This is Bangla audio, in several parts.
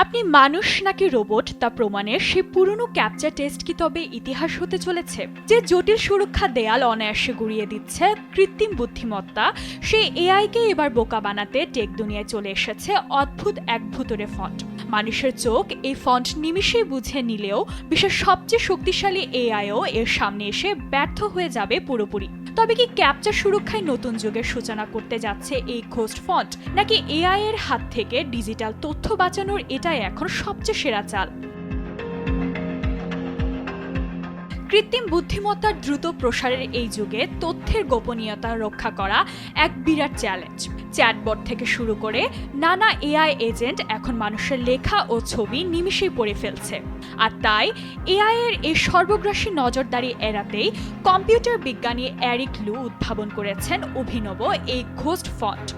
আপনি মানুষ নাকি রোবট তা প্রমাণের সে পুরনো ক্যাপচার টেস্ট কি তবে ইতিহাস হতে চলেছে? যে জটিল সুরক্ষা দেয়াল অনায়াসে গুড়িয়ে দিচ্ছে কৃত্রিম বুদ্ধিমত্তা, সেই এআইকে এবার বোকা বানাতে টেক দুনিয়ায় চলে এসেছে অদ্ভুত এক ভুতুড়ে ফন্ট। মানুষের চোখ এই ফন্ট নিমিষেই বুঝে নিলেও বিশ্বের সবচেয়ে শক্তিশালী এআইও এর সামনে এসে ব্যর্থ হয়ে যাবে পুরোপুরি। তবে কি ক্যাপচার সুরক্ষায় নতুন যুগের সূচনা করতে যাচ্ছে এই ঘোস্ট ফন্ট, নাকি এআই এর হাত থেকে ডিজিটাল তথ্য বাঁচানোর এটাই এখন সবচেয়ে সেরা চাল? কৃত্রিম বুদ্ধিমত্তার দ্রুত প্রসারের এই যুগে তথ্যের গোপনীয়তা রক্ষা করা এক বিরাট চ্যালেঞ্জ। চ্যাটবট থেকে শুরু করে নানা এআই এজেন্ট এখন মানুষের লেখা ও ছবি নিমিষেই পড়ে ফেলছে। আর তাই এআই এর এই সর্বগ্রাসী নজরদারি এড়াতেই কম্পিউটার বিজ্ঞানী এরিক লু উদ্ভাবন করেছেন অভিনব এই ঘোস্ট ফন্ট।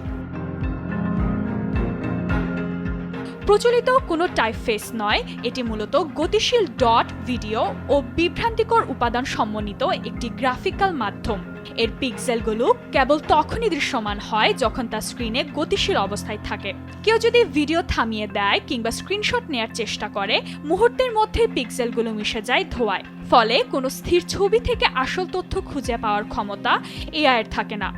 প্রচলিত কোনো টাইপফেস নয়, এটি মূলত গতিশীল ডট, ভিডিও ও বিভ্রান্তিকর উপাদান সমন্বিত একটি গ্রাফিক্যাল মাধ্যম। এর পিক্সেলগুলো কেবল তখনই দৃশ্যমান হয় যখন তা স্ক্রিনে গতিশীল অবস্থায় থাকে। কেউ যদি ভিডিও থামিয়ে দেয় কিংবা স্ক্রিনশট নেয়ার চেষ্টা করে, মুহূর্তের মধ্যে পিক্সেলগুলো মিশে যায় ধোঁয়ায়। ফলে কোনো স্থির ছবি থেকে আসল তথ্য খুঁজে পাওয়ার ক্ষমতা এআই এর থাকে না।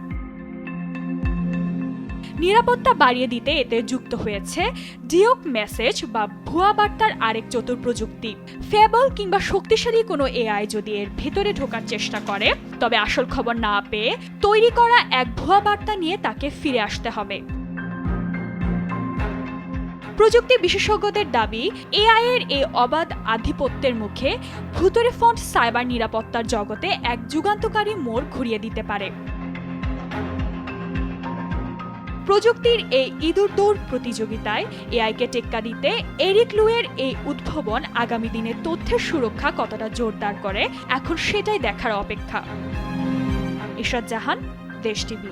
নিরাপত্তা বাড়িয়ে দিতে এতে যুক্ত হয়েছে ডিওক মেসেজ বা ভুয়া বার্তার আরেক চতুর প্রযুক্তি। ফেবল কিংবা শক্তিশালী কোনো এআই যদি এর ভেতরে ঢোকার চেষ্টা করে, তবে আসল খবর না পেয়ে তৈরি করা এক ভুয়া বার্তা নিয়ে তাকে ফিরে আসতে হবে। প্রযুক্তি বিশেষজ্ঞদের দাবি, এআই এর এই অবাধ আধিপত্যের মুখে ভুতুড়ে ফন্ট সাইবার নিরাপত্তার জগতে এক যুগান্তকারী মোড় ঘুরিয়ে দিতে পারে। প্রযুক্তির এই ইঁদুর দৌড় প্রতিযোগিতায় এআইকে টেক্কা দিতে এরিক লুয়ের এই উদ্ভাবন আগামী দিনে তথ্যের সুরক্ষা কতটা জোরদার করে, এখন সেটাই দেখার অপেক্ষা। ইশরাত জাহান, দেশ টিভি।